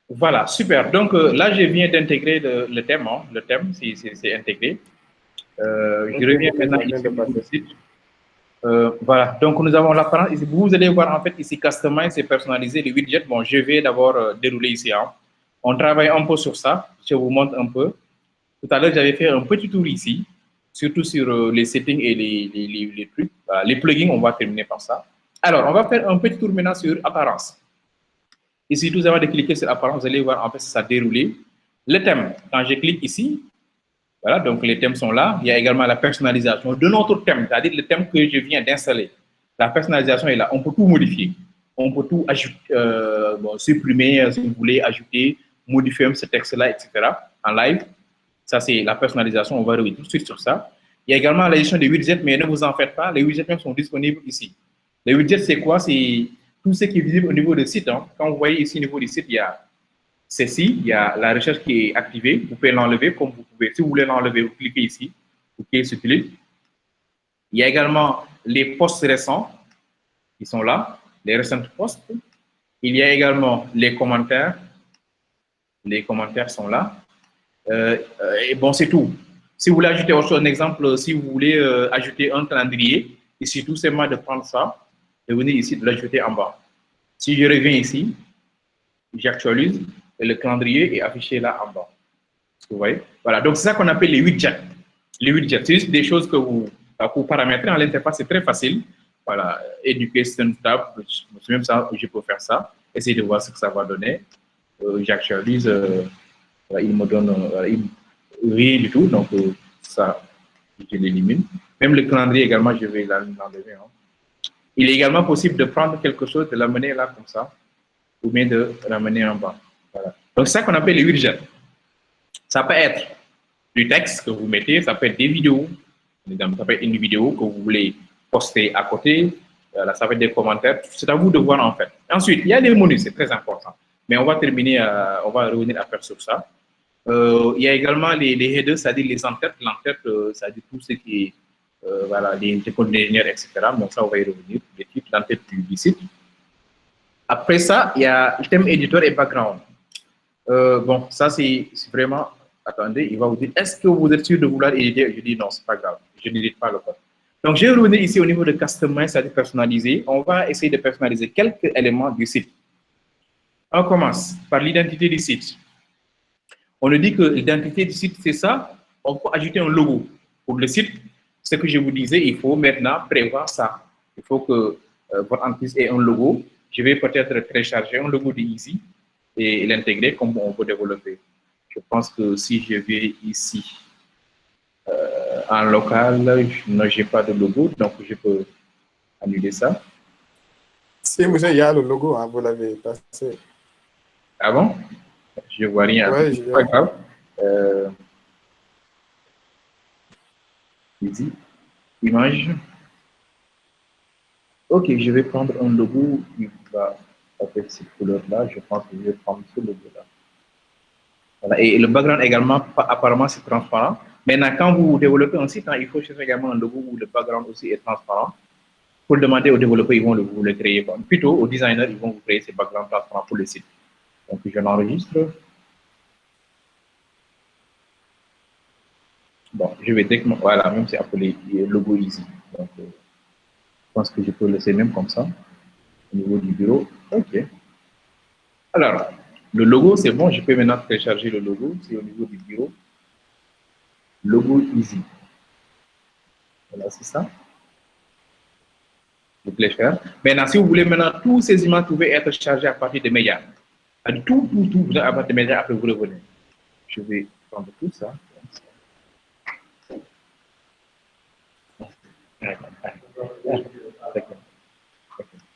Voilà, super. Donc là, je viens d'intégrer le thème. Hein. Le thème, c'est intégré. Je reviens maintenant ici au niveau du site. Voilà, donc nous avons l'apparence ici. Vous allez voir en fait ici Customize et personnaliser les widgets. Bon, je vais d'abord dérouler ici. Hein. On travaille un peu sur ça. Je vous montre un peu. Tout à l'heure, j'avais fait un petit tour ici, surtout sur les settings et les trucs. Voilà, les plugins, on va terminer par ça. Alors, on va faire un petit tour maintenant sur apparence. Ici, tout avant de cliquer sur apparence, vous allez voir en fait ça dérouler. Le thème, quand je clique ici, voilà, donc les thèmes sont là. Il y a également la personnalisation de notre thème, c'est-à-dire le thème que je viens d'installer. La personnalisation est là. On peut tout modifier. On peut tout ajouter, bon, supprimer si vous voulez, ajouter, modifier ce texte-là, etc. en live. Ça, c'est la personnalisation. On va revenir tout de suite sur ça. Il y a également la gestion des widgets, mais ne vous en faites pas. Les widgets même sont disponibles ici. Les widgets, c'est quoi? C'est tout ce qui est visible au niveau du site. Hein. Quand vous voyez ici au niveau du site, il y a ceci, il y a la recherche qui est activée. Vous pouvez l'enlever comme vous pouvez. Si vous voulez l'enlever, vous cliquez ici. Vous cliquez sur clic. Il y a également les posts récents qui sont là, les recent posts. Il y a également les commentaires. Les commentaires sont là. Et bon, c'est tout. Si vous voulez ajouter autre chose, un exemple, si vous voulez ajouter un calendrier, ici, tout simplement de prendre ça et venir ici de l'ajouter en bas. Si je reviens ici, j'actualise et le calendrier est affiché là en bas. Vous voyez? Voilà, donc c'est ça qu'on appelle les widgets. Les widgets, c'est juste des choses que vous paramétrez en l'interface, c'est très facile. Voilà, Education Tab, même ça, je peux faire ça. Essayez de voir ce que ça va donner. J'actualise, il me donne rien du tout, donc ça, je l'élimine. Même le calendrier également, je vais l'enlever. Hein. Il est également possible de prendre quelque chose, de l'amener là comme ça, ou bien de l'amener en bas. Voilà. Donc c'est ça qu'on appelle les widgets. Ça peut être du texte que vous mettez, ça peut être des vidéos, ça peut être une vidéo que vous voulez poster à côté, ça peut être des commentaires, c'est à vous de voir en fait. Ensuite, il y a les menus, c'est très important. Mais on va terminer, on va revenir à faire sur ça. Il y a également les headers, c'est-à-dire les entêtes, l'entête, c'est-à-dire tout ce qui est, voilà, les conteneurs, etc. Donc ça, on va y revenir, les titres, l'entête du site. Après ça, il y a le thème éditeur et background. Bon, ça c'est vraiment, attendez, il va vous dire, est-ce que vous êtes sûr de vouloir éditer? Je dis non, c'est pas grave, je n'édite pas le code. Donc, je vais revenir ici au niveau de Customize, c'est-à-dire personnaliser. On va essayer de personnaliser quelques éléments du site. On commence par l'identité du site. On nous dit que l'identité du site, c'est ça. On peut ajouter un logo. Pour le site, ce que je vous disais, il faut maintenant prévoir ça. Il faut que votre entreprise ait un logo. Je vais peut-être télécharger un logo de Easy et l'intégrer comme on peut développer. Je pense que si je vais ici en local, je n'ai pas de logo, donc je peux annuler ça. Si, monsieur, il y a le logo, hein, vous l'avez passé. Ah bon? Je ne vois rien. Ouais, c'est pas grave. Ici, image. Ok, je vais prendre un logo qui va avec cette couleur-là. Je pense que je vais prendre ce logo-là. Voilà. Et le background également, apparemment, c'est transparent. Maintenant, quand vous développez un site, hein, il faut chercher également un logo où le background aussi est transparent. Pour le demander aux développeurs, ils vont vous le créer. Plutôt, aux designers, ils vont vous créer ces backgrounds transparents pour le site. Donc, je l'enregistre. Bon, je vais directement, voilà, même c'est appelé logo Easy. Donc, je pense que je peux laisser même comme ça, au niveau du bureau. OK. Alors, le logo, c'est bon, je peux maintenant télécharger le logo, c'est au niveau du bureau. Logo Easy. Voilà, c'est ça. Je télécharge. Maintenant, si vous voulez, maintenant, tous ces images pouvaient être chargées à partir de médias. Tout, vous avez à partir de médias, après vous revenez. Je vais prendre tout ça.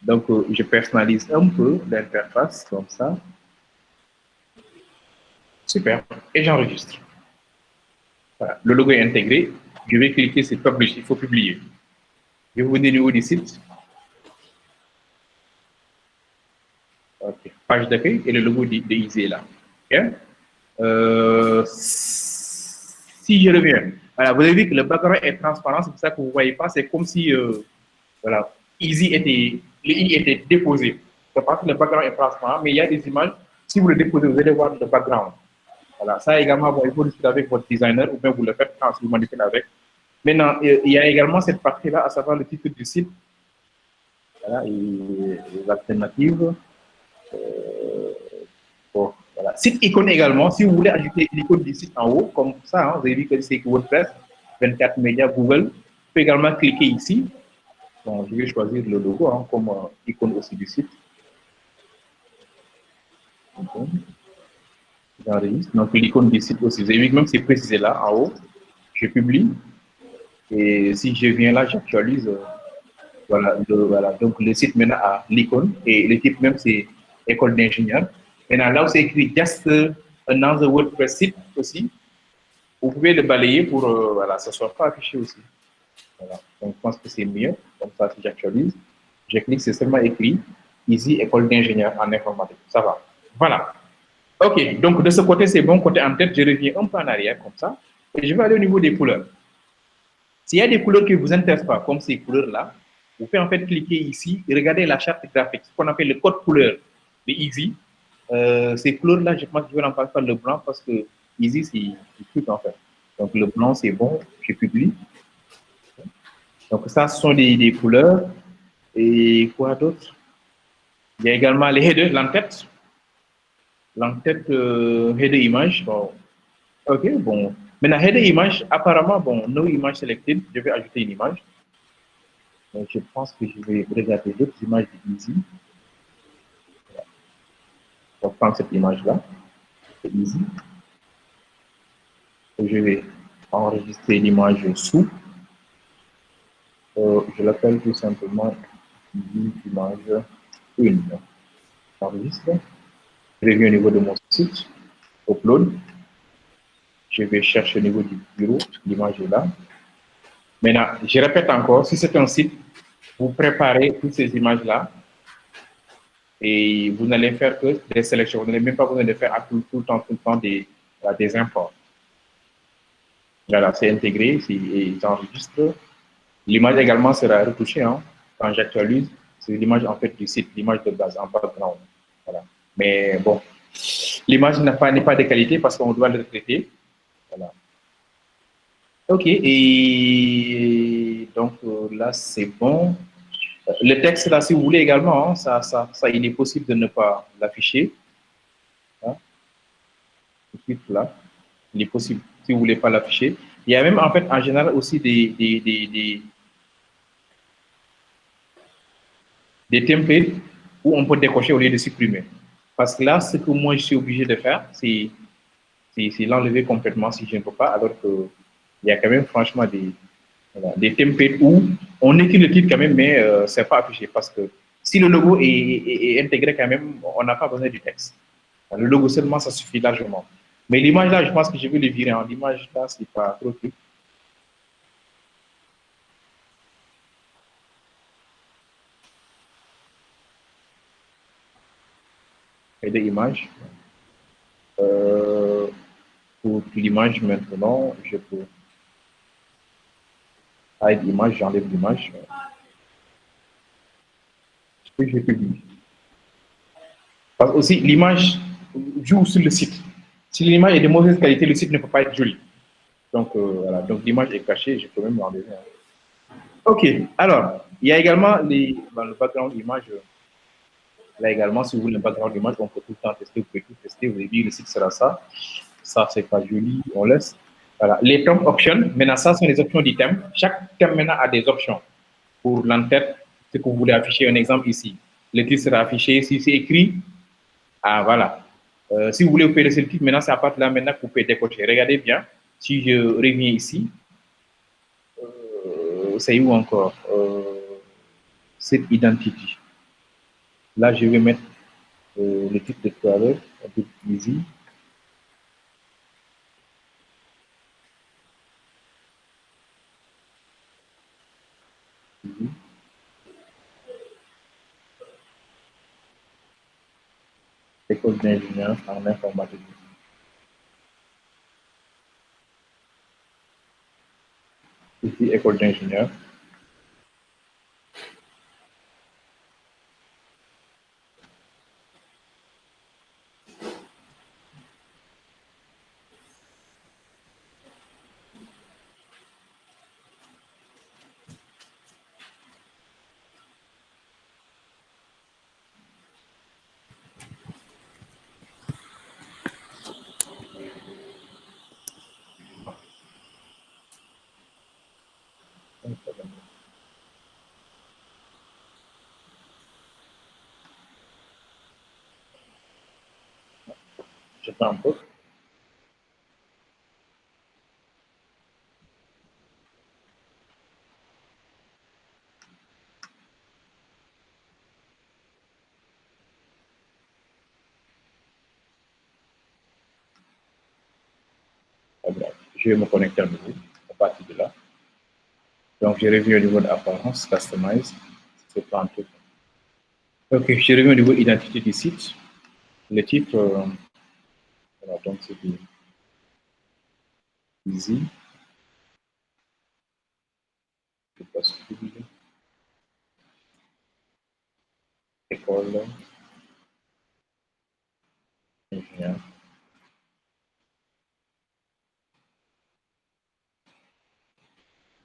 Donc, je personnalise un peu l'interface comme ça. Super. Et j'enregistre. Voilà. Le logo est intégré. Je vais cliquer sur Publish. Il faut publier. Je vais venir au niveau du site. Okay. Page d'accueil et le logo de Easy est là. Okay. Si je reviens, voilà, vous avez vu que le background est transparent, c'est pour ça que vous ne voyez pas. C'est comme si voilà, Easy était, le I était déposé. c'est parce que le background est transparent, mais il y a des images, si vous le déposez, vous allez voir le background. Voilà, ça également, bon, il faut discuter avec votre designer ou bien vous le faites quand vous manipulez avec. Maintenant, il y a également cette partie-là, à savoir le titre du site, voilà, et les alternatives. Bon, voilà. Site icône également, si vous voulez ajouter l'icône du site en haut, comme ça, hein, vous avez vu que c'est WordPress, 24 médias, Google. Vous pouvez également cliquer ici. Bon, je vais choisir le logo hein, comme icône aussi du site. J'enregistre. Donc, l'icône du site aussi. Vous avez vu que même c'est précisé là, en haut. Je publie. Et si je viens là, j'actualise. Voilà, voilà. Donc, le site maintenant a l'icône. Et le type même, c'est école d'ingénieur. Maintenant, là où c'est écrit Just another WordPress site aussi, vous pouvez le balayer pour voilà, ça ne soit pas affiché aussi. Voilà. Donc, je pense que c'est mieux. Comme ça, si j'actualise, je clique, c'est seulement écrit Easy École d'ingénieur en informatique. Ça va. Voilà. OK. Donc, de ce côté, c'est bon. Côté en tête, je reviens un peu en arrière comme ça. Et je vais aller au niveau des couleurs. S'il y a des couleurs qui ne vous intéressent pas, comme ces couleurs-là, vous pouvez en fait cliquer ici et regarder la charte graphique, ce qu'on appelle le code couleur de Easy. Ces couleurs-là, je pense que je vais remplacer par le blanc parce que Easy, c'est tout en fait. Donc, le blanc, c'est bon, je publie. Donc, ça, ce sont des couleurs. Et quoi d'autre? Il y a également les headers, l'entête. L'entête, header image. Bon. OK, bon. Maintenant, header image, apparemment, bon, no image selected, je vais ajouter une image. Donc, je pense que je vais regarder d'autres images d'Easy. Je vais prendre cette image-là, c'est Easy. Et je vais enregistrer l'image sous. Je l'appelle tout simplement image 1. J'enregistre. Je reviens au niveau de mon site, upload. Je vais chercher au niveau du bureau, l'image est là. Maintenant, je répète encore, si c'est un site, vous préparez toutes ces images-là et vous n'allez faire que des sélections. Vous n'allez même pas besoin de faire tout le temps des imports. Voilà, c'est intégré et j'enregistre. L'image également sera retouchée. Hein. Quand j'actualise, c'est l'image en fait du site, l'image de base en background. Voilà. Mais bon, l'image n'est pas de qualité parce qu'on doit le traiter. Voilà. OK, et donc là, c'est bon. Le texte, là, si vous voulez également, hein, ça, il est possible de ne pas l'afficher. Hein, tout de suite, là, il est possible, si vous ne voulez pas l'afficher. Il y a même, en fait, en général, aussi des templates où on peut décocher au lieu de supprimer. Parce que là, ce que moi, je suis obligé de faire, c'est l'enlever complètement si je ne peux pas, alors qu'il y a quand même, franchement, voilà, des templates où on écrit le titre quand même, mais ce n'est pas affiché. Parce que si le logo est intégré quand même, on n'a pas besoin du texte. Le logo seulement, ça suffit largement. Mais l'image là, je pense que je vais le virer. L'image là, c'est pas trop truc. Et des images. Pour l'image maintenant, je peux hide l'image, j'enlève l'image. Et je publie. Parce que aussi, l'image joue sur le site. Si l'image est de mauvaise qualité, le site ne peut pas être joli. Donc, voilà. Donc, l'image est cachée, je peux même l'enlever. OK. Alors, il y a également dans le background image. Là également, si vous voulez le background image, on peut tout le temps tester, vous pouvez tout tester. Vous avez dit, le site sera ça. Ça, c'est pas joli, on laisse. Voilà. Les theme options, maintenant, ça, sont les options du thème. Chaque thème maintenant a des options. Pour l'entête, ce que vous voulez afficher, un exemple ici. Le titre sera affiché. Si c'est écrit, ah, voilà. Si vous voulez, vous pouvez laisser le titre. Maintenant, c'est à partir de là maintenant que vous pouvez décocher. Regardez bien. Si je reviens ici, c'est où encore cette identity. Là, je vais mettre le titre de tout à l'heure, un peu plus easy. École d'ingénieur en informatique. Ici, école d'ingénieur. un peu. Je vais me connecter à nouveau à partir de là. Donc, je reviens au niveau d'apparence, customize, c'est pas un truc. Ok, je reviens au niveau identité du site. Le titre, voilà, donc c'est easy. Je passe école, ingénieur.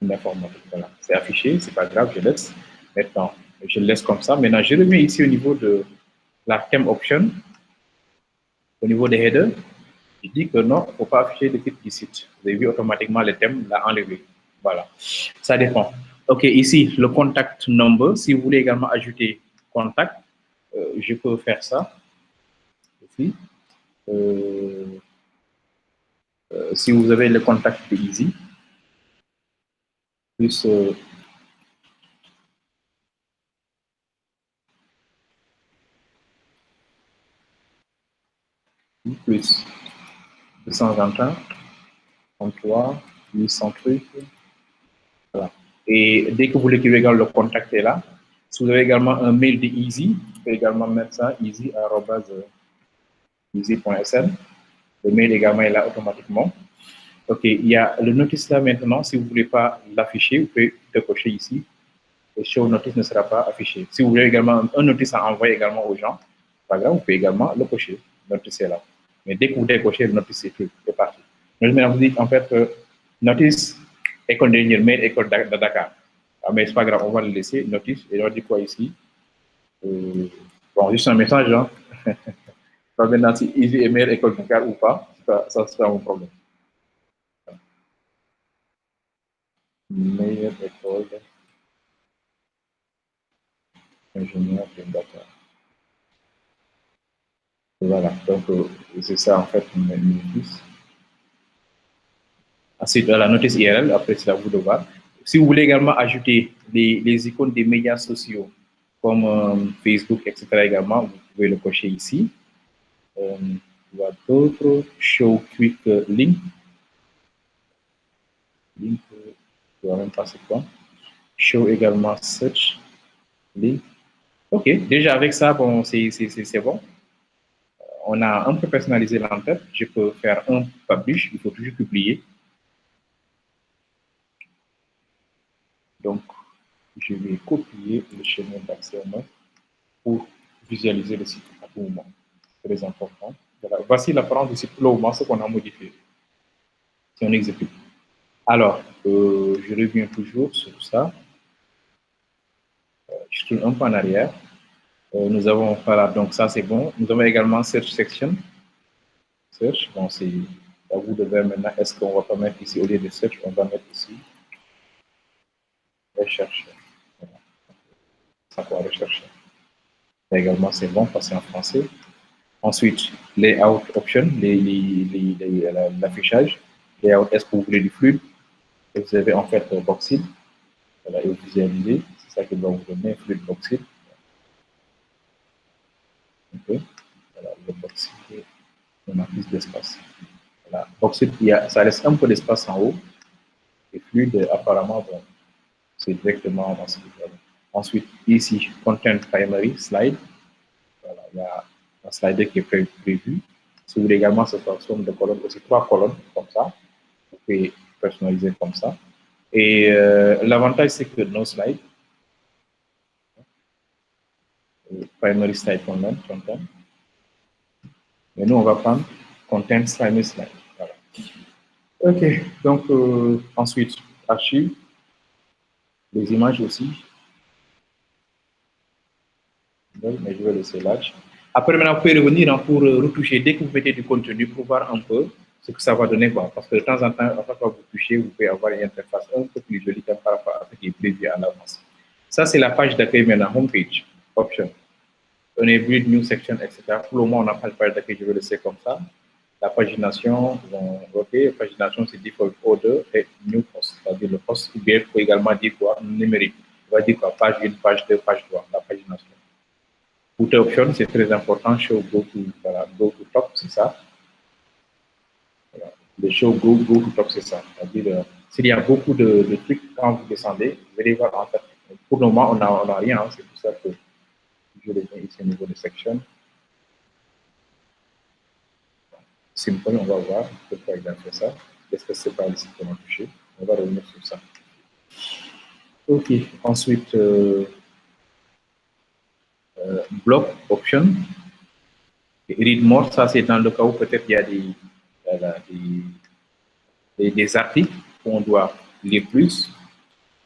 L'informatique, voilà. C'est affiché, c'est pas grave, je laisse. Maintenant, je le laisse comme ça. Maintenant, je reviens ici au niveau de la theme option, au niveau des headers. Je dis que non, il ne faut pas afficher le titre du site. Vous avez vu automatiquement le thème l'a enlevé. Voilà, ça dépend. OK, ici, le contact number. Si vous voulez également ajouter contact, je peux faire ça. Ici. Si vous avez le contact de Easy, plus plus 221, 33, 800 trucs. Voilà. Et dès que vous l'écrivez, le contact est là. Si vous avez également un mail de Easy, vous pouvez également mettre ça, easy.sn. Le mail également est là automatiquement. OK, il y a le notice là maintenant. Si vous ne voulez pas l'afficher, vous pouvez décocher ici. Le show notice ne sera pas affiché. Si vous voulez également un notice à envoyer également aux gens, pas grave, vous pouvez également le cocher. Le notice est là. Mais dès que vous décochez, le notice est parti. Maintenant, vous dites en fait, notice école d'ingénieur, mail école de Dakar. Ah, mais c'est pas grave, on va le laisser, notice, et on dit quoi ici? Bon, juste un message, hein. Pas maintenant si Easy est meilleure école de Dakar ou pas, ça sera mon problème. Meilleure école d'ingénieur de Dakar. Voilà, donc c'est ça en fait mon notice. Ensuite, la notice IRL, après c'est à vous de voir. Si vous voulez également ajouter les icônes des médias sociaux comme Facebook, etc. également, vous pouvez le cocher ici. Il y a d'autres, show quick link. Link, je ne vois même pas c'est quoi. Show également search link. OK, déjà avec ça, bon, c'est bon. On a un peu personnalisé l'entête. Je peux faire un publish, il faut toujours publier. Donc, je vais copier le chemin d'accès au net pour visualiser le site à tout moment. Très important. Voilà. Voici l'apparence du site pour le moment, ce qu'on a modifié. Si on exécute. Alors, je reviens toujours sur ça. Je tourne un peu en arrière. Nous avons, voilà, donc ça c'est bon. Nous avons également Search Section. Search, bon, c'est à vous de voir maintenant. Est-ce qu'on va pas mettre ici, au lieu de Search, on va mettre ici Recherche. Voilà. Ça va rechercher. Également, c'est bon, parce que c'est en français. Ensuite, layout option, l'affichage. Layout, est-ce que vous voulez du fluide? Et vous avez en fait Boxit. Voilà, et vous visualisez. C'est ça que va vous donner, fluide Boxit. Okay. Voilà, le Boxit, on a plus d'espace. Voilà. Boxit, ça laisse un peu d'espace en haut. Et fluide, apparemment, bon, c'est directement dans ce que ensuite, ici, Content Primary Slide. Voilà, il y a un slider qui est prévu. Si vous voulez également cette forme de colonnes, aussi 3 colonnes comme ça, vous pouvez personnaliser comme ça. Et l'avantage, c'est que nos slides, primary slide content, mais nous, on va prendre content primary slide. Voilà. OK, donc ensuite, archive, les images aussi. Mais je vais laisser large. Après, maintenant, vous pouvez revenir pour retoucher dès que vous mettez du contenu pour voir un peu ce que ça va donner. Quoi. Parce que de temps en temps, à chaque fois que vous touchez, vous pouvez avoir une interface un peu plus jolie par rapport à ce qui est prévu à l'avance. Ça, c'est la page d'accueil maintenant, homepage, option. On est build new section, etc. Pour le moment, on n'a pas de page d'accueil, je vais laisser comme ça. La pagination, ok, pagination, c'est default order et new post, c'est-à-dire le post, ou bien il faut également dire quoi, numérique. On va dire quoi, page 1, page 2, page 3, la pagination. Footer option, c'est très important, show go to, voilà, go to top, c'est ça. Voilà. Le show go to top, c'est ça. C'est-à-dire, s'il y a beaucoup de trucs, quand vous descendez, vous allez voir, en fait, pour le moment, on n'a rien, hein, c'est pour ça que je les mets ici au niveau de section. Simple, on va voir pourquoi il a fait ça. Est-ce que c'est pas ici qu'on a touché? On va revenir sur ça. Ok, ensuite, block option. Read more, ça c'est dans le cas où peut-être il y a des articles qu'on doit lire plus.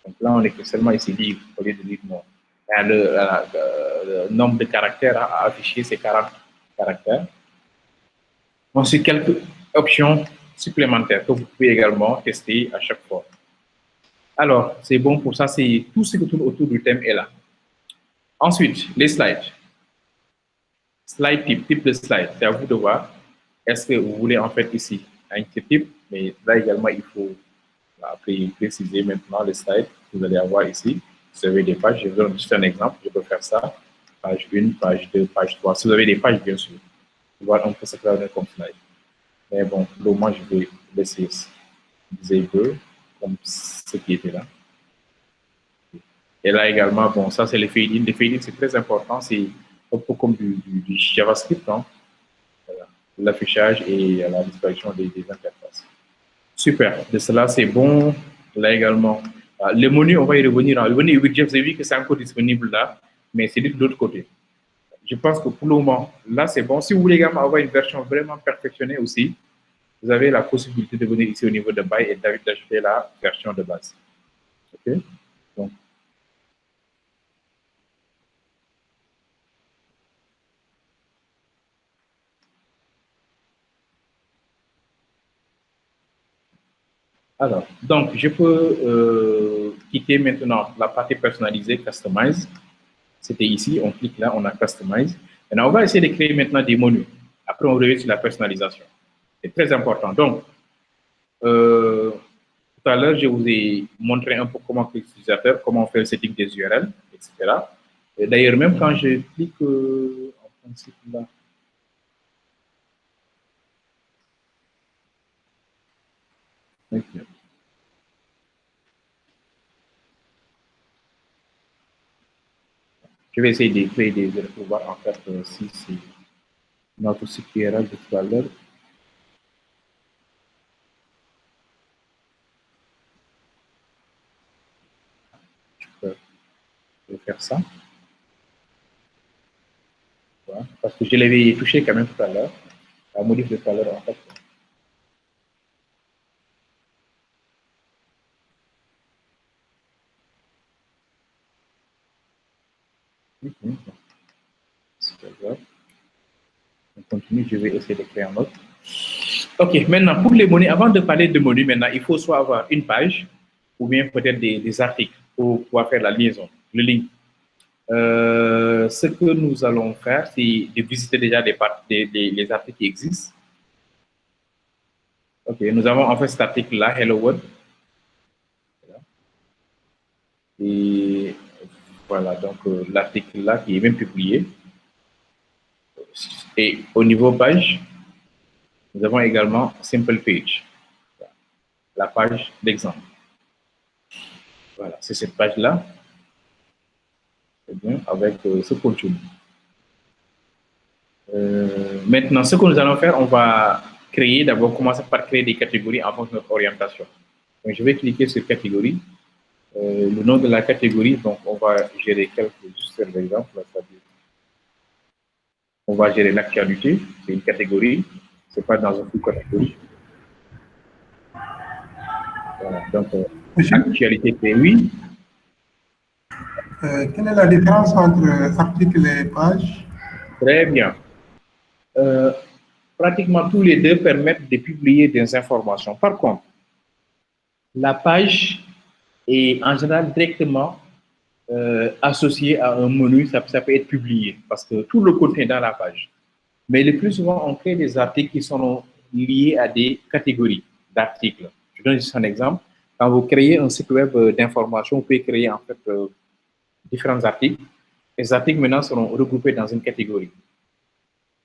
Donc là, on est seulement ici lire au lieu de lire more. Le nombre de caractères à afficher, c'est 40 caractères. Ensuite, quelques options supplémentaires que vous pouvez également tester à chaque fois. Alors, c'est bon pour ça, c'est tout ce qui tourne autour du thème est là. Ensuite, les slides. Slide type de slide, c'est à vous de voir. Est-ce que vous voulez en fait ici un type, mais là également, il faut préciser maintenant les slides que vous allez avoir ici. Vous avez des pages, je vous donne juste un exemple, je peux faire ça. Page 1, page 2, page 3. Si vous avez des pages, bien sûr, voir un peu ce que ça donne comme slide. Mais bon, pour le moment, je vais laisser disable comme ce qui était là. Et là également, bon, ça c'est les fade-in. Les fade-in, c'est très important. C'est un peu comme du JavaScript, hein? Voilà. L'affichage et la disparition des interfaces. Super. De cela, c'est bon. Là également, le menu, on va y revenir. Le menu widget, vous avez vu que c'est encore disponible là, mais c'est de l'autre côté. Je pense que pour le moment, là, c'est bon. Si vous voulez également avoir une version vraiment perfectionnée aussi, vous avez la possibilité de venir ici au niveau de Buy et d'ajouter la version de base. OK? Donc, alors, donc, je peux quitter maintenant la partie personnalisée, Customize. C'était ici, on clique là, on a Customize. Maintenant, on va essayer de créer maintenant des menus. Après, on revient sur la personnalisation. C'est très important. Donc, tout à l'heure, je vous ai montré un peu comment créer l'utilisateur, comment faire le setting des URL, etc. D'ailleurs, même quand je clique en principe là, okay. Je vais essayer de créer des URL pour voir en fait si c'est notre site URL de tout à l'heure. Je vais faire ça. Voilà. Parce que je l'avais touché quand même tout à l'heure. La modif de tout à l'heure, en fait. On continue, je vais essayer de créer un autre. OK, maintenant, pour les menus, avant de parler de menus, maintenant, il faut soit avoir une page ou bien peut-être des articles pour pouvoir faire la liaison, le link. Ce que nous allons faire, c'est de visiter déjà les articles qui existent. OK, nous avons en fait cet article-là, Hello World. Et voilà, donc l'article-là qui est même publié. Et au niveau page, nous avons également Simple Page, la page d'exemple. Voilà, c'est cette page-là, avec ce contenu. Maintenant, ce que nous allons faire, on va créer, d'abord commencer par créer des catégories en fonction de notre orientation. Donc, je vais cliquer sur catégorie. Le nom de la catégorie, donc on va gérer juste par exemple, on va gérer l'actualité, c'est une catégorie, c'est pas dans une sous-catégorie. Voilà, donc actualité, c'est oui. Quelle est la différence entre article et page? Très bien. Pratiquement tous les deux permettent de publier des informations. Par contre, la page est en général directement associée à un menu, ça peut être publié parce que tout le contenu est dans la page. Mais le plus souvent, on crée des articles qui sont liées à des catégories d'articles. Je donne juste un exemple. Quand vous créez un site web d'information, vous pouvez créer en fait différents articles. Les articles maintenant seront regroupés dans une catégorie.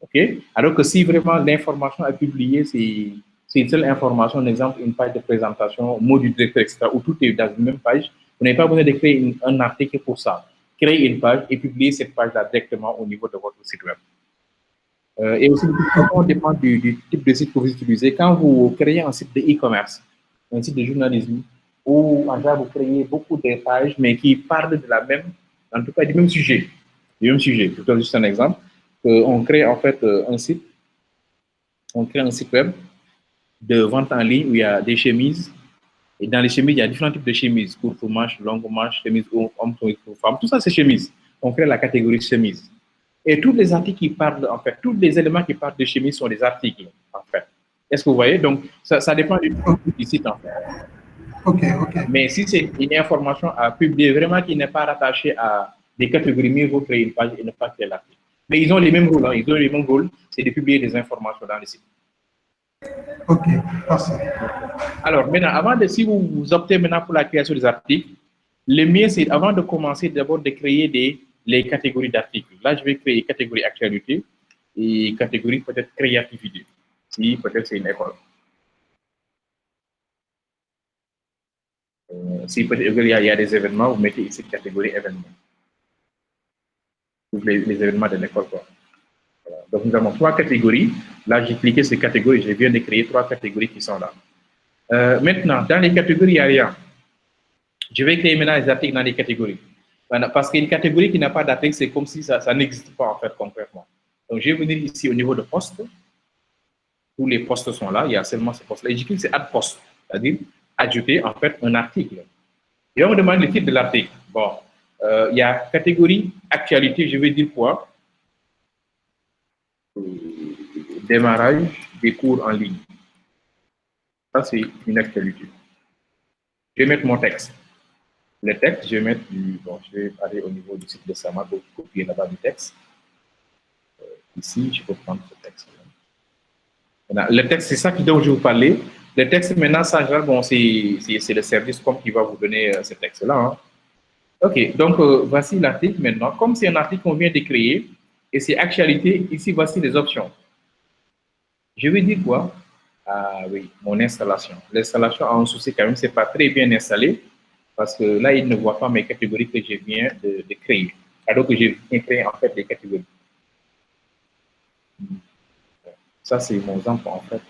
OK? Alors que si vraiment l'information à publier, c'est une seule information, un exemple, une page de présentation, mot du directeur, etc., où tout est dans une même page, vous n'avez pas besoin de créer un article pour ça. Créer une page et publier cette page-là directement au niveau de votre site web. Et aussi, on dépend du type de site que vous utilisez. Quand vous créez un site de e-commerce, un site de journalisme, où en général vous créez beaucoup de pages, mais qui parlent de la même, en tout cas du même sujet. Du même sujet. Je vous donne juste un exemple. On crée en fait on crée un site web de vente en ligne où il y a des chemises. Et dans les chemises, il y a différents types de chemises, courtes manches, longues manches, chemises hommes, pour femmes. Tout ça, c'est chemise. On crée la catégorie chemise. Et tous les articles qui parlent, en fait, tous les éléments qui parlent de chemise sont des articles, en fait. Est-ce que vous voyez? Donc, ça dépend du site, en fait. OK, OK. Mais si c'est une information à publier vraiment qui n'est pas rattachée à des catégories, mieux vaut créer une page et ne pas créer l'article. Mais ils ont les mêmes rôles, hein. Ils ont les mêmes rôles, c'est de publier des informations dans les sites. OK, parfait. Alors, maintenant, si vous optez maintenant pour la création des articles, le mieux, c'est avant de commencer, d'abord de créer les catégories d'articles. Là, je vais créer catégorie actualité et catégorie peut-être créativité, si peut-être c'est une école. Si peut-être il y a des événements, vous mettez ici catégorie événements. Les événements de l'école, quoi. Voilà. Donc, nous avons trois catégories. Là, j'ai cliqué sur catégories, je viens de créer trois catégories qui sont là. Maintenant, dans les catégories, il n'y a rien. Je vais créer maintenant les articles dans les catégories. Parce qu'une catégorie qui n'a pas d'article, c'est comme si ça n'existe pas en fait concrètement. Donc, je vais venir ici au niveau de poste. Tous les postes sont là, il y a seulement ces postes-là. Et je clique sur Add Post, c'est-à-dire ajouter en fait un article. Et on me demande le titre de l'article. Bon, il y a catégorie actualité, je vais dire quoi? Démarrage des cours en ligne. Ça, c'est une actualité. Je vais mettre mon texte. Le texte, je vais mettre bon, je vais aller au niveau du site de Sama pour copier là-bas du texte. Ici, je peux prendre ce texte. Le texte, c'est ça dont je vous parlais. Le texte, maintenant, ça, bon, c'est le service comme qui va vous donner ce texte-là. Hein. OK, donc voici l'article maintenant. Comme c'est un article qu'on vient de créer et c'est actualité, ici, voici les options. Je vais dire quoi? Ah oui, mon installation. L'installation a un souci quand même, c'est pas très bien installé parce que là, il ne voit pas mes catégories que je viens de créer. Alors que j'ai créé en fait des catégories. Ça, c'est mon exemple en fait.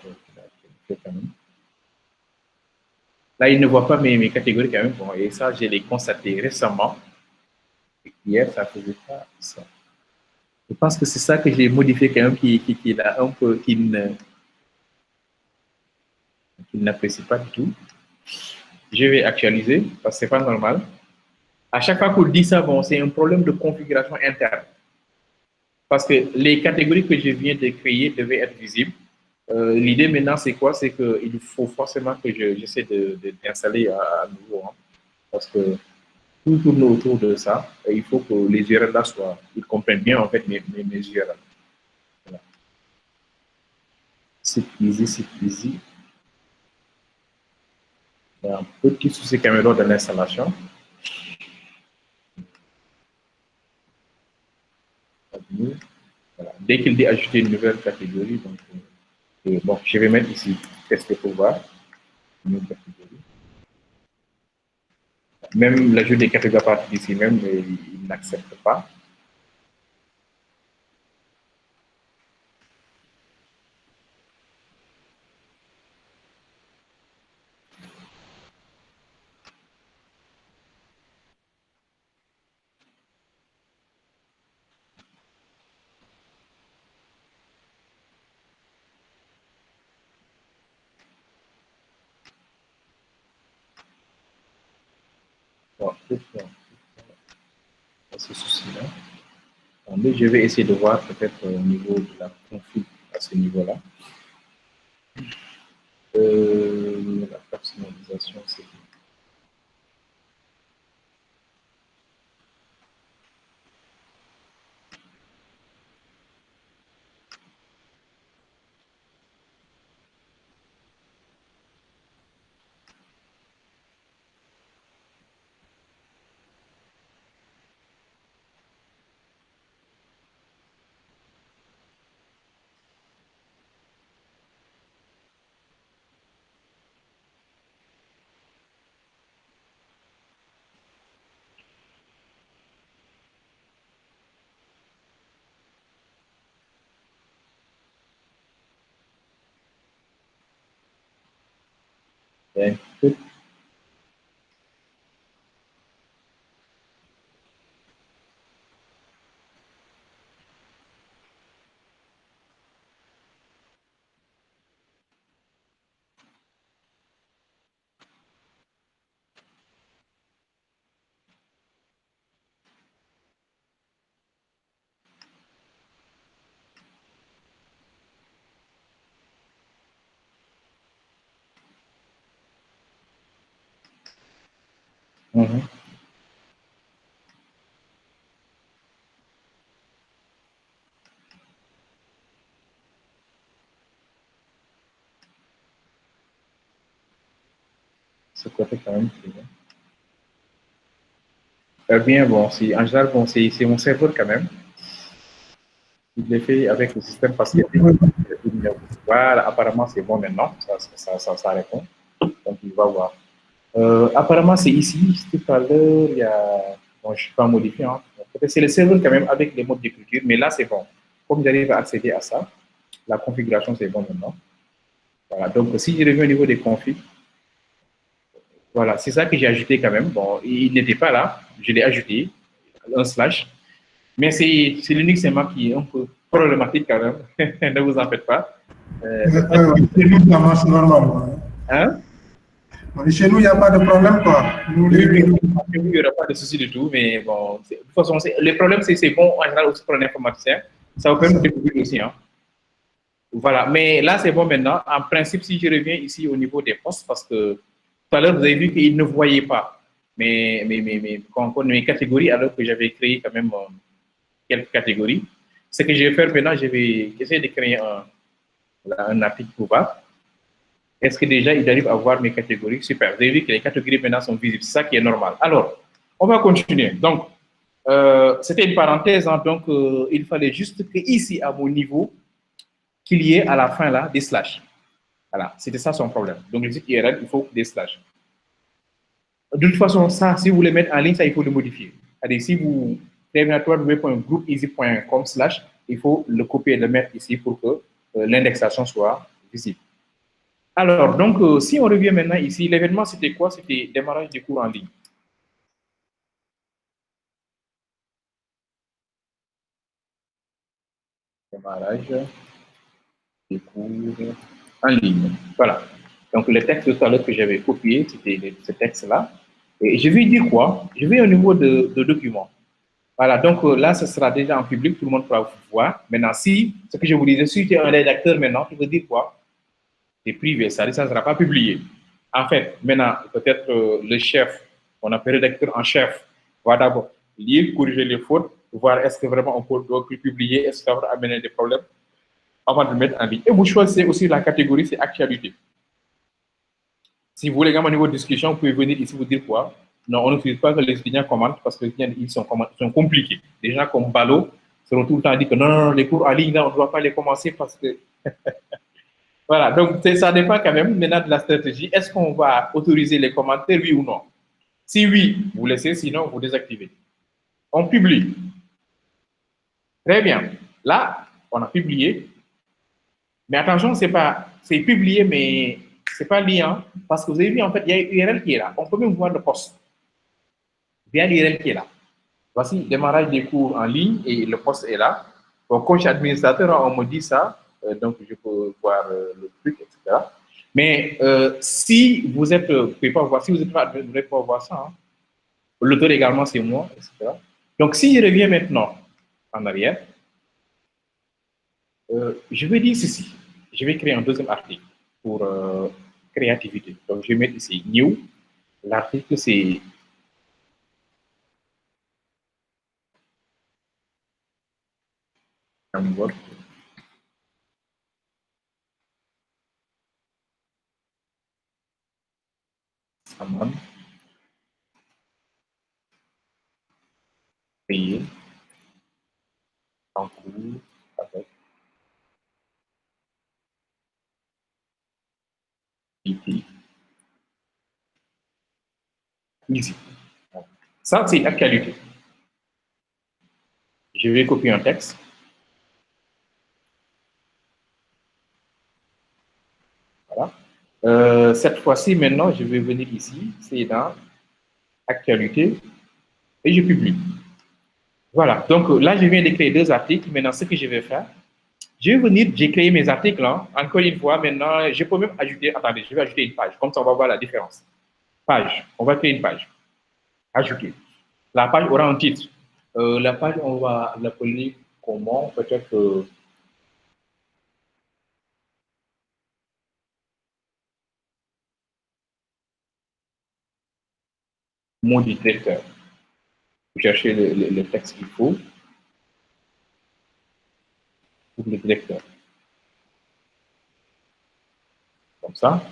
Là, il ne voit pas mes catégories quand même. Bon, et ça, je l'ai constaté récemment. Hier, ça ne faisait pas ça. Je pense que c'est ça que j'ai modifié quand même, qui a un peu, qui n'apprécie pas du tout. Je vais actualiser parce que c'est pas normal. À chaque fois qu'on dit ça, bon, c'est un problème de configuration interne. Parce que les catégories que je viens de créer devaient être visibles. L'idée maintenant, c'est quoi? C'est qu'il faut forcément que j'essaie d'installer à nouveau. Hein, parce que tout tourne autour de ça. Et il faut que les URL là soient, ils comprennent bien en fait mes URL. Voilà. C'est easy. Il y a un petit souci quand même lors de l'installation. Voilà. Dès qu'il dit ajouter une nouvelle catégorie, donc, bon, je vais mettre ici tester pour voir. Une nouvelle catégorie. Même l'ajout des catégories à partir d'ici même, il n'accepte pas. Bon, ce souci-là. Mais je vais essayer de voir peut-être au niveau de la config à ce niveau-là. La personnalisation, c'est Input. Mhm. Ce côté quand même, c'est bien. Bien, bon, en général, bon, c'est mon serveur quand même. Il est fait avec le système parce que voilà, apparemment c'est bon maintenant, ça répond. Donc il va voir. Apparemment c'est ici, tout à l'heure, il y a, bon, je ne suis pas modifié, hein. Peut-être c'est le serveur quand même avec les modes d'écriture, mais là c'est bon. Comme j'arrive à accéder à ça, la configuration c'est bon maintenant. Voilà, donc si je reviens au niveau des configs, voilà, c'est ça que j'ai ajouté quand même. Bon, il n'était pas là, je l'ai ajouté, un slash. Mais c'est l'uniquement qui est un peu problématique quand même. Ne vous en faites pas. Chez nous, ça marche normalement. Hein? Chez nous, il n'y a pas de problème, quoi. Nous, Oui, oui, il n'y aura pas de souci du tout, mais bon, de toute façon, le problème, c'est bon en général aussi pour un informaticien. Ça vous permet de découvrir aussi. Hein. Voilà, mais là, c'est bon maintenant. En principe, si je reviens ici au niveau des postes, parce que tout à l'heure, vous avez vu qu'ils ne voyaient pas mes catégories, alors que j'avais créé quand même quelques catégories. Ce que je vais faire maintenant, je vais essayer de créer un article pour voir. Est-ce que déjà il arrive à voir mes catégories? Super. Vous avez vu que les catégories maintenant sont visibles. C'est ça qui est normal. Alors, on va continuer. Donc, c'était une parenthèse. Hein, donc, il fallait juste que ici, à mon niveau, qu'il y ait à la fin là des slash. Voilà. C'était ça son problème. Donc, le site URL, il faut des slash. De toute façon, ça, si vous voulez mettre en ligne, ça, il faut le modifier. C'est-à-dire, si vous www.groupeeasy.com slash, il faut le copier et le mettre ici pour que l'indexation soit visible. Alors, donc, si on revient maintenant ici, l'événement, c'était quoi? C'était démarrage des cours en ligne. Démarrage des cours en ligne. Voilà. Donc, le texte tout à l'heure que j'avais copié, c'était ce texte-là. Et je vais dire quoi? Je vais au niveau de document. Voilà, donc là, ce sera déjà en public, tout le monde pourra voir. Maintenant, si, ce que je vous disais, si tu es un rédacteur maintenant, tu veux dire quoi? C'est privé, ça ne sera pas publié. En fait, maintenant, peut-être le chef, on appelle rédacteur en chef, va d'abord lire, corriger les fautes, voir est-ce que vraiment on peut publier, est-ce que ça va amener des problèmes avant de le mettre en ligne. Et vous choisissez aussi la catégorie, c'est actualité. Si vous voulez également au niveau de discussion, vous pouvez venir ici vous dire quoi? Non, on n'utilise pas que les étudiants commentent parce que les étudiants ils sont compliqués. Des gens comme Balo seront tout le temps dit que non, non, non, les cours en ligne, là, on ne doit pas les commencer parce que. Voilà, donc ça dépend quand même maintenant de la stratégie. Est-ce qu'on va autoriser les commentaires, oui ou non? Si oui, vous laissez, sinon vous désactivez. On publie. Très bien. Là, on a publié. Mais attention, c'est publié, mais c'est pas liant. Parce que vous avez vu, en fait, il y a une URL qui est là. On peut même voir le poste. Il y a l'URL qui est là. Voici démarrage des cours en ligne et le poste est là. Donc, quand je suis administrateur, on me dit ça, donc je peux voir le truc, etc. Mais si vous êtes, vous pouvez pas voir, si vous êtes pas, vous ne pouvez pas voir ça. Hein. L'auteur également, c'est moi, etc. Donc, si je reviens maintenant en arrière, je vais dire ceci. Je vais créer un deuxième article pour créativité. Donc, je vais mettre ici new. L'article, c'est Saman, payer en cours avec IT. Easy. Ça, c'est l'actualité. Je vais copier un texte. Voilà. Cette fois-ci, maintenant, je vais venir ici, c'est dans Actualité, et je publie. Voilà, donc là, je viens de créer 2 articles. Maintenant, ce que je vais faire, je vais venir, j'ai créé mes articles, hein. Encore une fois, maintenant, je peux même ajouter, attendez, je vais ajouter une page, comme ça on va voir la différence. Page, on va créer une page. Ajouter. La page aura un titre. La page, on va l'appeler comment? Peut-être mot du directeur. Vous cherchez le texte qu'il faut pour le directeur. Comme ça.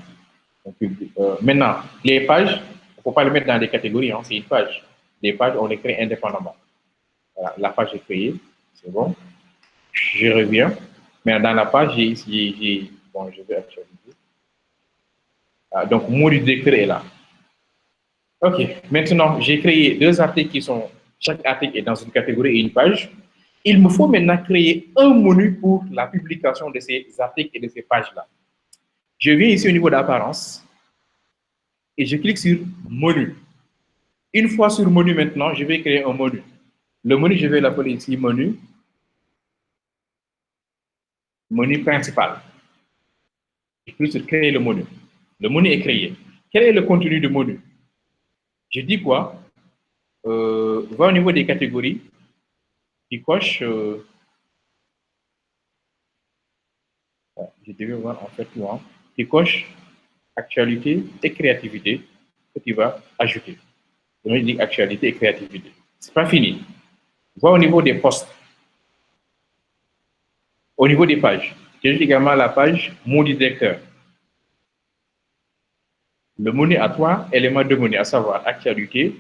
Maintenant, les pages, il ne faut pas les mettre dans des catégories, hein, c'est une page. Les pages, on les crée indépendamment. Voilà, la page est créée, c'est bon. Je reviens. Mais dans la page, bon, je vais actualiser. Donc, mot du directeur est là. OK. Maintenant, j'ai créé 2 articles qui sont, chaque article est dans une catégorie et une page. Il me faut maintenant créer un menu pour la publication de ces articles et de ces pages-là. Je viens ici au niveau d'apparence et je clique sur menu. Une fois sur menu maintenant, je vais créer un menu. Le menu, je vais l'appeler ici menu. Menu principal. Je clique sur créer le menu. Le menu est créé. Quel est le contenu du menu? Je dis quoi? Va au niveau des catégories. Tu coches. Je devais voir en fait moi. Tu coches actualité et créativité que tu vas ajouter. Je dis actualité et créativité. C'est pas fini. Va au niveau des postes. Au niveau des pages. J'ai également la page mot du directeur. Le menu a 3 éléments de menu, à savoir actualité,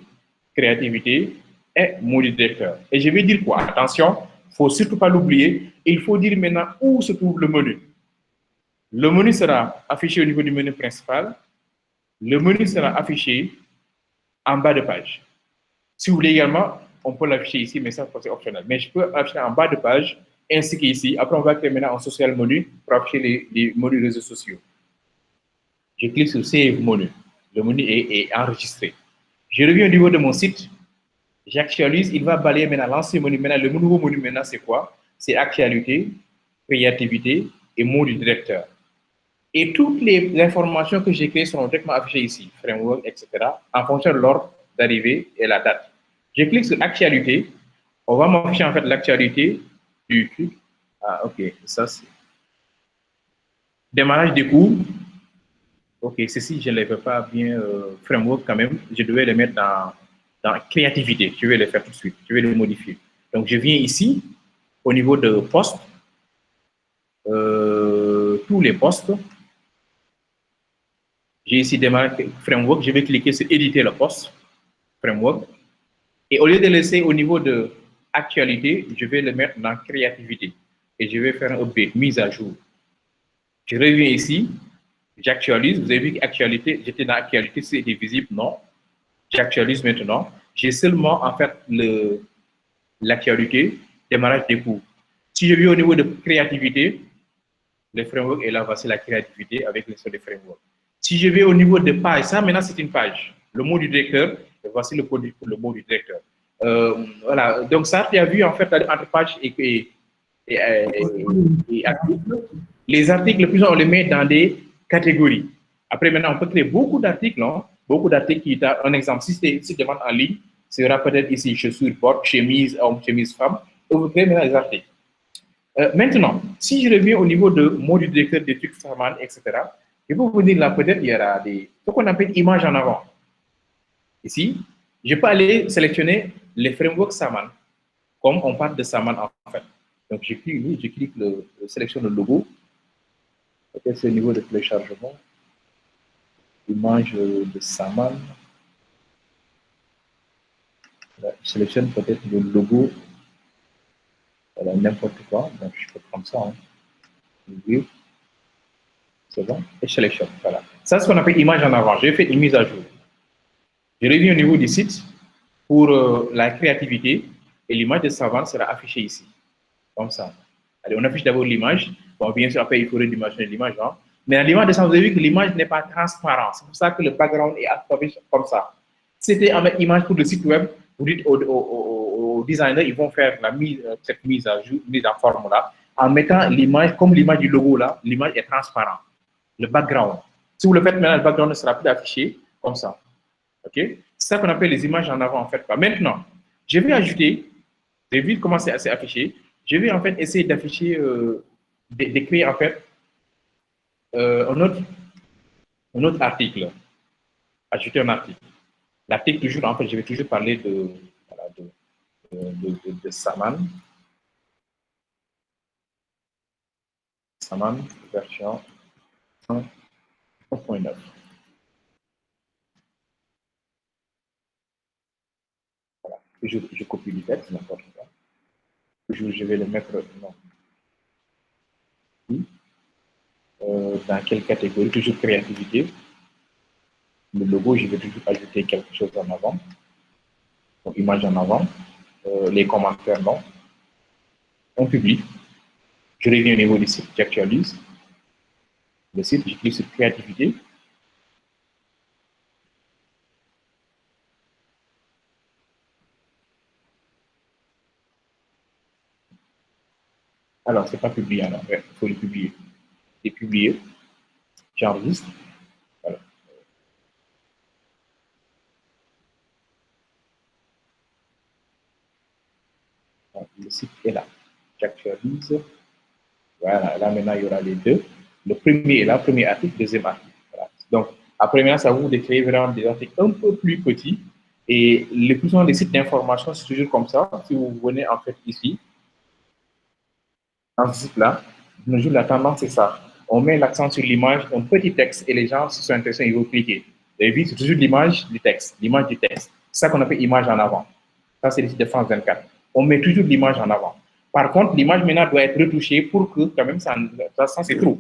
créativité et mot du directeur. Et je vais dire quoi? Attention, il ne faut surtout pas l'oublier. Il faut dire maintenant où se trouve le menu. Le menu sera affiché au niveau du menu principal. Le menu sera affiché en bas de page. Si vous voulez également, on peut l'afficher ici, mais ça c'est optionnel. Mais je peux l'afficher en bas de page, ainsi qu'ici. Après, on va créer maintenant un social menu pour afficher les menus réseaux sociaux. Je clique sur Save menu. Le menu est enregistré. Je reviens au niveau de mon site. J'actualise. Il va balayer maintenant l'ancien menu. Maintenant, le nouveau menu, maintenant, c'est quoi? C'est actualité, créativité et mot du directeur. Et toutes les informations que j'ai créées seront directement affichées ici, framework, etc., en fonction de l'ordre d'arrivée et la date. Je clique sur actualité. On va m'afficher en fait l'actualité du truc. Ah, ok, ça c'est. Démarrage des cours. Ok, ceci, je ne les veux pas bien framework quand même. Je devais les mettre dans créativité. Je vais les faire tout de suite. Je vais les modifier. Donc, je viens ici, au niveau de poste, tous les postes. J'ai ici démarré framework. Je vais cliquer sur éditer le poste, framework. Et au lieu de laisser au niveau de actualité, je vais le mettre dans créativité. Et je vais faire un update, mise à jour. Je reviens ici. J'actualise, vous avez vu qu'actualité, j'étais dans actualité, c'était visible, non. J'actualise maintenant. J'ai seulement en fait l'actualité, démarrage des cours. Si je viens au niveau de créativité, le framework est là, voici la créativité avec les des frameworks. Si je vais au niveau de page, ça maintenant c'est une page. Le mot du directeur, voici le code pour le mot du directeur. Voilà, donc ça tu as vu en fait entre page et articles. Les articles, plus on les met dans des catégories. Après, maintenant, on peut créer beaucoup d'articles. Hein? Beaucoup d'articles qui est un exemple. Si c'est de vente en ligne, ce sera peut-être ici chaussures, porte, chemise, homme, chemise, femme. Et vous créez maintenant des articles. Maintenant, si je reviens au niveau de mot du directeur des trucs Saman, etc., je peux vous dire là, peut-être il y aura ce qu'on appelle images en avant. Ici, je peux aller sélectionner les frameworks Saman, comme on parle de Saman en fait. Donc, je clique je sélectionne le logo. Peut-être c'est au niveau de téléchargement. Image de Saman. Je sélectionne peut-être le logo. Voilà, n'importe quoi. Donc, je peux prendre ça. Hein. C'est bon. Et je sélectionne. Voilà. Ça, c'est ce qu'on appelle image en avant. J'ai fait une mise à jour. Je reviens au niveau du site pour la créativité et l'image de Saman sera affichée ici. Comme ça. Allez, on affiche d'abord l'image. Bon, bien sûr, après, il faut redimensionner l'image. Hein. Mais à l'image de ça, vous avez vu que l'image n'est pas transparente. C'est pour ça que le background est affiché comme ça. Si c'était en image pour le site web, vous dites aux designers, ils vont faire cette mise à jour, mise en forme là, en mettant l'image, comme l'image du logo là, l'image est transparente. Le background. Si vous le faites maintenant, le background ne sera plus affiché comme ça. OK? C'est ça qu'on appelle les images en avant, en fait. Maintenant, je vais ajouter, j'ai vu comment c'est affiché, je vais en fait essayer d'afficher, d'écrire en fait un autre article. Ajouter un article. L'article, toujours, en fait, je vais toujours parler voilà, de Saman. Saman, version 1.9. Voilà. Je copie le texte, n'importe quoi. Je vais le mettre dans quelle catégorie? Toujours créativité. Le logo, je vais toujours ajouter quelque chose en avant. Donc, image en avant. Les commentaires, non. On publie. Je reviens au niveau du site, j'actualise. Le site, je clique sur créativité. Alors, ce n'est pas publié, alors, il faut le publier. C'est publié. J'enregistre. Voilà. Donc, le site est là. J'actualise. Voilà, là maintenant, il y aura les deux. Le premier est là, premier article, deuxième article. Voilà. Donc, après maintenant, ça vous de créer vraiment des articles un peu plus petits. Et le plus souvent, les sites d'information, c'est toujours comme ça. Si vous venez en fait ici, dans ce site-là, la tendance, c'est ça. On met l'accent sur l'image, un petit texte, et les gens, se sont intéressés, ils vont cliquer. Et puis, c'est toujours l'image du texte, l'image du texte. C'est ça qu'on appelle image en avant. Ça, c'est le site de France 24. On met toujours l'image en avant. Par contre, l'image maintenant doit être retouchée pour que, quand même, ça c'est trop.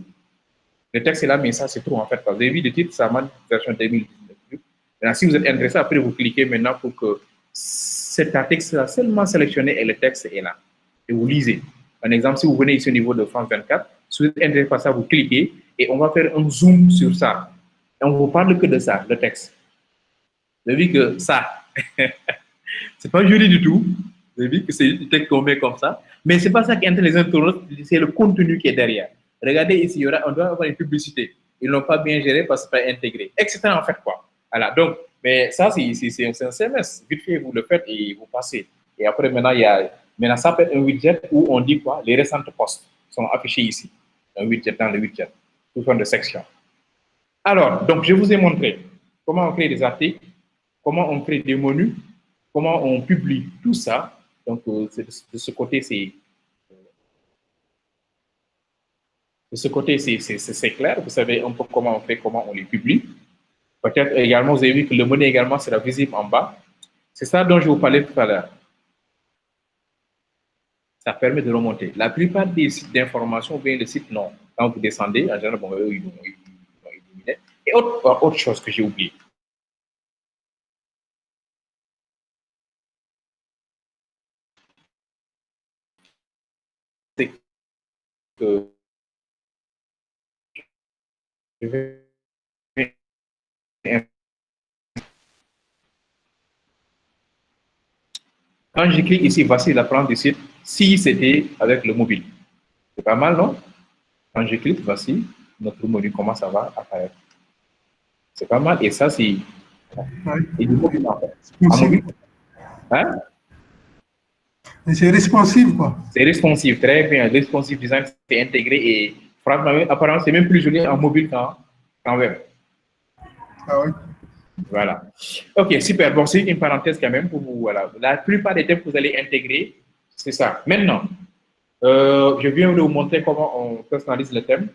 Le texte est là, mais ça, c'est trop, en fait. Vous avez vu le titre, ça m'a version 2019. Maintenant, si vous êtes intéressé, après, vous cliquez maintenant pour que cet article soit seulement sélectionné et le texte est là. Et vous lisez. Par exemple, si vous venez ici au niveau de France 24, si vous êtes intéressé par ça, vous cliquez et on va faire un zoom sur ça. Et on ne vous parle que de ça, le texte. Vous avez vu que ça, c'est pas joli du tout. Vous avez vu que c'est du texte qu'on met comme ça. Mais ce n'est pas ça qui intéresse les internautes, c'est le contenu qui est derrière. Regardez ici, on doit avoir une publicité. Ils ne l'ont pas bien géré parce que ce n'est pas intégré, etc. En fait, quoi. Voilà, donc, mais ça, c'est un CMS. Vite fait, vous le faites et vous passez. Et après, maintenant, ça peut être un widget où on dit quoi? Les récentes posts sont affichés ici. Un widget dans le widget, sous forme de section. Alors, donc, je vous ai montré comment on crée des articles, comment on crée des menus, comment on publie tout ça. Donc, de ce côté, c'est clair. Vous savez un peu comment on fait, comment on les publie. Peut-être également, vous avez vu que le menu également sera visible en bas. C'est ça dont je vous parlais tout à l'heure. Ça permet de remonter. La plupart des sites d'information, bien les sites non. Quand vous descendez, en général, bon, ils vont éliminer. Et autre chose que j'ai oublié. C'est que je vais quand je clique ici, voici l'apprendre du site, si c'était avec le mobile. C'est pas mal, non? Quand je clique, voici, notre menu, comment ça va apparaître. C'est pas mal. Et ça, c'est... Et du mobile, en fait. En mobile, hein? C'est responsive, quoi. C'est responsive, très bien. Responsive design, c'est intégré et franchement, apparemment, c'est même plus joli en mobile qu'en web. Ah oui. Voilà. OK, super. Bon, c'est une parenthèse quand même pour vous. Voilà. La plupart des thèmes que vous allez intégrer, c'est ça. Maintenant, je viens de vous montrer comment on personnalise le thème.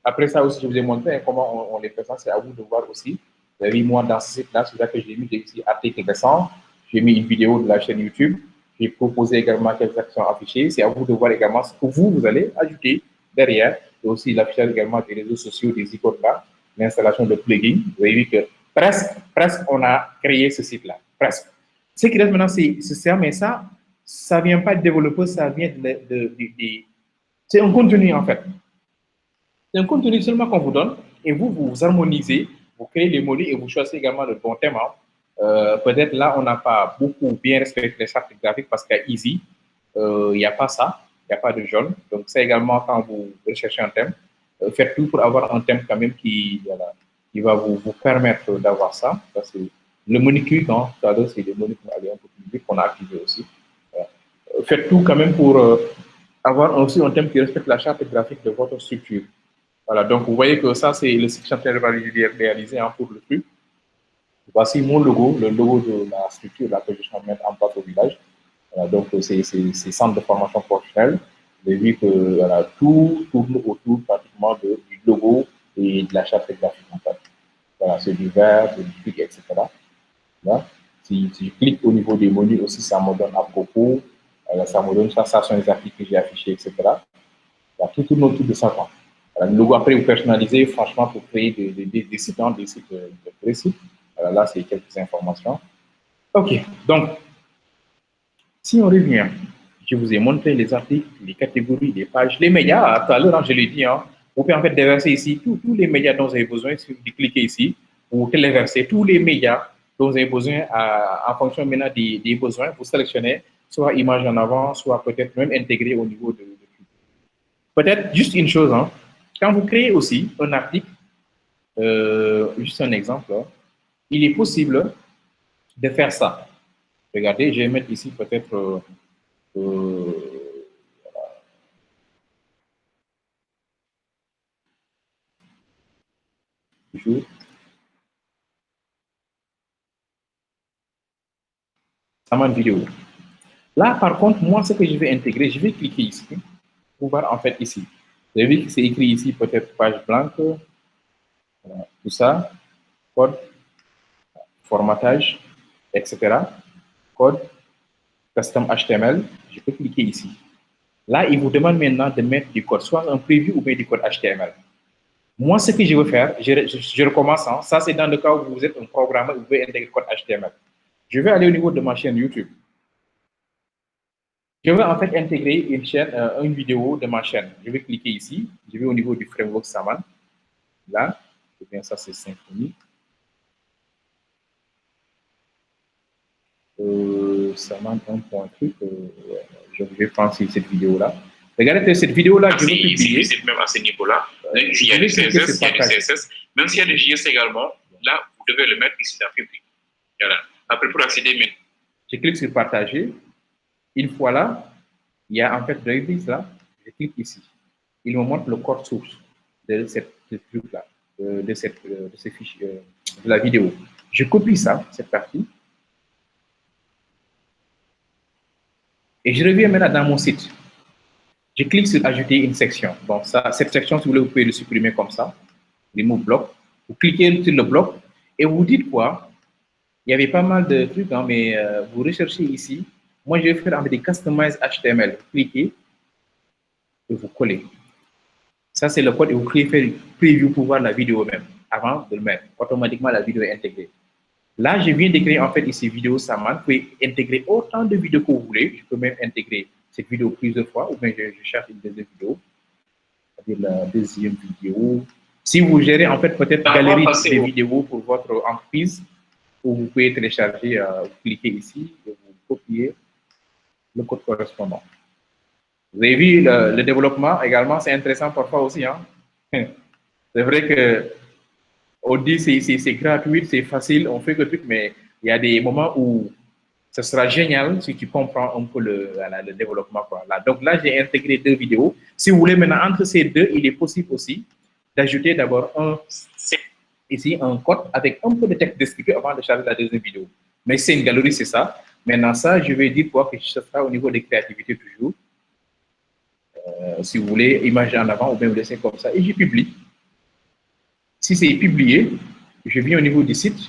Après ça aussi, je vous ai montré comment on les personnalise. C'est à vous de voir aussi. Vous avez vu, moi, dans ce site-là, c'est là que j'ai mis des petits articles récents. J'ai mis une vidéo de la chaîne YouTube. J'ai proposé également quelques actions affichées. C'est à vous de voir également ce que vous allez ajouter derrière. Et aussi l'affichage également des réseaux sociaux, des icônes là, l'installation de plugins. Vous avez vu que presque on a créé ce site-là. Presque. Ce qui reste maintenant, c'est ça, mais ça ne vient pas de développeur, ça vient c'est un contenu en fait. C'est un contenu seulement qu'on vous donne et vous harmonisez, vous créez les modules et vous choisissez également le bon thème. Hein. Peut-être là, on n'a pas beaucoup bien respecté les chartes graphiques parce qu'à Easy, il n'y a pas ça, il n'y a pas de jaune. Donc, c'est également quand vous recherchez un thème, faites tout pour avoir un thème quand même qui, voilà, qui va vous permettre d'avoir ça. Ça c'est le menu clic, hein, c'est le menu qui aller un peu plus vite qu'on a activé aussi. Voilà. Faites tout quand même pour avoir aussi un thème qui respecte la charte graphique de votre structure. Voilà, donc vous voyez que ça, c'est le site chantier réalisé hein, pour le truc. Voici mon logo, le logo de la structure là, que je suis en train de mettre en place au village. Voilà, donc, c'est centre de formation professionnelle. Vous avez vu que voilà, tout tourne autour pratiquement du logo et de la charte graphique. En fait. Voilà, c'est du vert, du truc, etc. Là, si je clique au niveau des menus aussi, ça me donne à propos, ça me donne ça sont les articles que j'ai affichés, etc. Voilà, tout tourne autour de ça. Quoi. Voilà, le logo, après, vous personnalisez, franchement, pour créer des sites, hein, des sites, de vrais sites. Voilà, là, c'est quelques informations. OK, donc, si on revient, je vous ai montré les articles, les catégories, les pages, les médias. Tout à l'heure, je l'ai dit, hein, vous pouvez en fait déverser ici tous les médias dont vous avez besoin. Si vous cliquez ici, vous téléversez tous les médias dont vous avez besoin en fonction maintenant des besoins. Vous sélectionnez soit image en avant, soit peut-être même intégré au niveau de. Peut-être juste une chose, hein, quand vous créez aussi un article, juste un exemple, hein, il est possible de faire ça. Regardez, je vais mettre ici peut-être euh, toujours Saman vidéo. Là, par contre, moi, ce que je vais intégrer, je vais cliquer ici pour voir en fait ici. Vous avez vu que c'est écrit ici, peut-être page blanche, voilà, tout ça, code, formatage, etc. Code, custom HTML. Je peux cliquer ici. Là, il vous demande maintenant de mettre du code, soit un preview ou bien du code HTML. Moi, ce que je veux faire, je recommence. Hein, ça, c'est dans le cas où vous êtes un programmeur, vous pouvez intégrer le code HTML. Je vais aller au niveau de ma chaîne YouTube. Je vais en fait intégrer une chaîne, une vidéo de ma chaîne. Je vais cliquer ici. Je vais au niveau du framework Saman. Là, et bien ça c'est Symfony. Saman 1.truc. Je vais prendre cette vidéo-là. Regardez cette vidéo-là, je vais publier. C'est même à ce niveau-là. Il y a du CSS, il y a du CSS. Même s'il y a du JS également, là, vous devez le mettre ici dans public. Voilà. Après, pour accéder, je clique sur partager. Une fois là, il y a en fait Redis là. Je clique ici. Il me montre le code source de cette truc-là, de ces fichiers, de la vidéo. Je copie ça, cette partie, et je reviens maintenant dans mon site. Je clique sur ajouter une section. Bon, ça, cette section, si vous voulez, vous pouvez le supprimer comme ça. Remove bloc. Vous cliquez sur le bloc et vous dites quoi? Il y avait pas mal de trucs, hein, mais vous recherchez ici. Moi, je vais faire avec des customize HTML. Vous cliquez et vous collez. Ça, c'est le code et vous pouvez faire une preview pour voir la vidéo même avant de le mettre. Automatiquement, la vidéo est intégrée. Là, je viens de créer en fait ici vidéo Saman. Vous pouvez intégrer autant de vidéos que vous voulez. Je peux même intégrer cette vidéo plusieurs fois ou bien je cherche une deuxième vidéo. C'est-à-dire la deuxième vidéo. Si vous gérez en fait peut-être galerie de vidéos pour votre entreprise, où vous pouvez télécharger, vous cliquez ici et vous copiez le code correspondant. Vous avez vu le développement également, c'est intéressant parfois aussi. Hein? C'est vrai que on dit c'est gratuit, c'est facile, on fait que truc, mais il y a des moments où ce sera génial si tu comprends un peu le développement. Quoi. Là, donc là, j'ai intégré deux vidéos. Si vous voulez maintenant, entre ces deux, il est possible aussi d'ajouter d'abord ici un code avec un peu de texte descriptif avant de charger la deuxième vidéo. Mais c'est une galerie, c'est ça. Maintenant, ça, je vais dire quoi que ce sera au niveau de créativité toujours. Si vous voulez, image en avant ou bien vous laissez comme ça. Et je publie. Si c'est publié, je viens au niveau du site,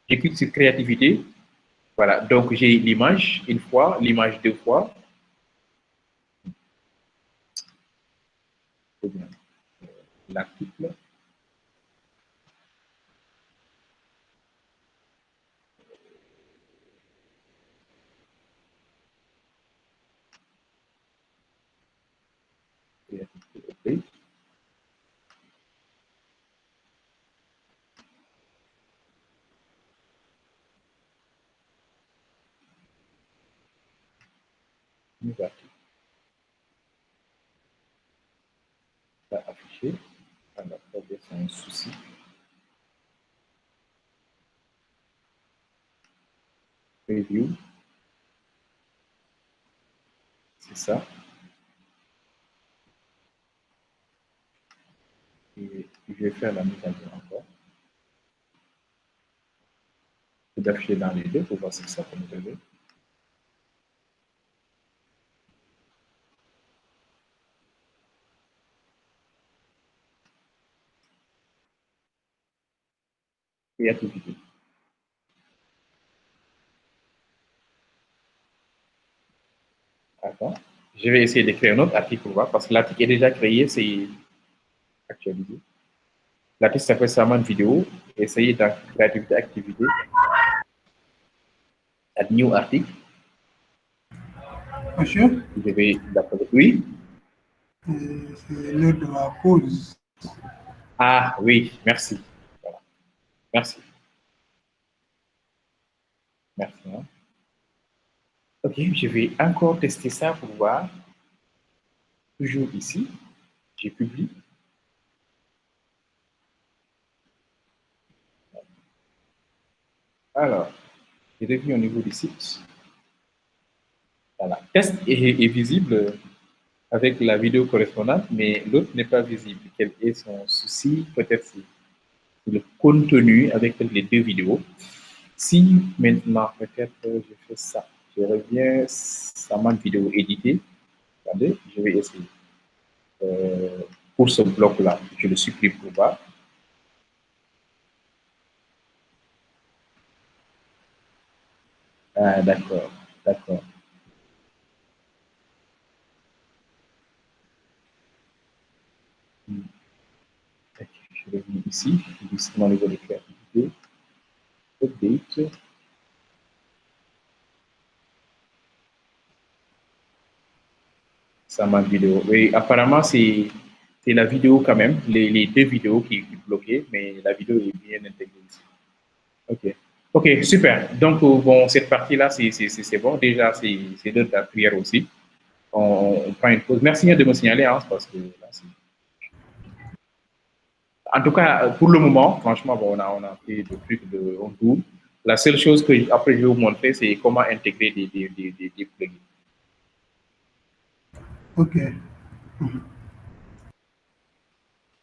je clique sur créativité. Voilà, donc j'ai l'image une fois, l'image deux fois. L'article. New article. Ça affiché. Alors, c'est un souci. Preview. C'est ça. Et je vais faire la mise à jour encore. Je vais afficher dans les deux pour voir si ça peut nous aider. Créativité. Attends. Je vais essayer d'écrire un autre article pour voir, parce que l'article est déjà créé, c'est actualisé. L'article s'appelle seulement une vidéo. Essayez dans créativité, activité. Add new article. Monsieur? Je vais d'accord. Oui. C'est l'heure de la pause. Ah oui, merci. Voilà. Merci. Merci. Hein. Ok, je vais encore tester ça pour voir. Toujours ici, j'ai publié. Alors, je reviens au niveau du site. Voilà. Test est visible avec la vidéo correspondante, mais l'autre n'est pas visible. Quel est son souci? Peut-être c'est le contenu avec les deux vidéos. Si maintenant, peut-être je fais ça, je reviens à ma vidéo éditée. Attendez, je vais essayer. Pour ce bloc-là, je le supprime pour voir. Ah, d'accord, d'accord. Je reviens ici, je dis mon niveau de créativité. Update. Ça m'a vidéo. Oui, apparemment, c'est la vidéo quand même, les deux vidéos qui bloquaient, mais la vidéo est bien intégrée ici. OK. OK, super. Donc, bon, cette partie-là, c'est bon. Déjà, c'est de la prière aussi. On prend une pause. Merci de me signaler, hein, parce que là, en tout cas, pour le moment, franchement, bon, on a fait des trucs de on tourne. La seule chose que après je vais vous montrer, c'est comment intégrer des plugins. OK.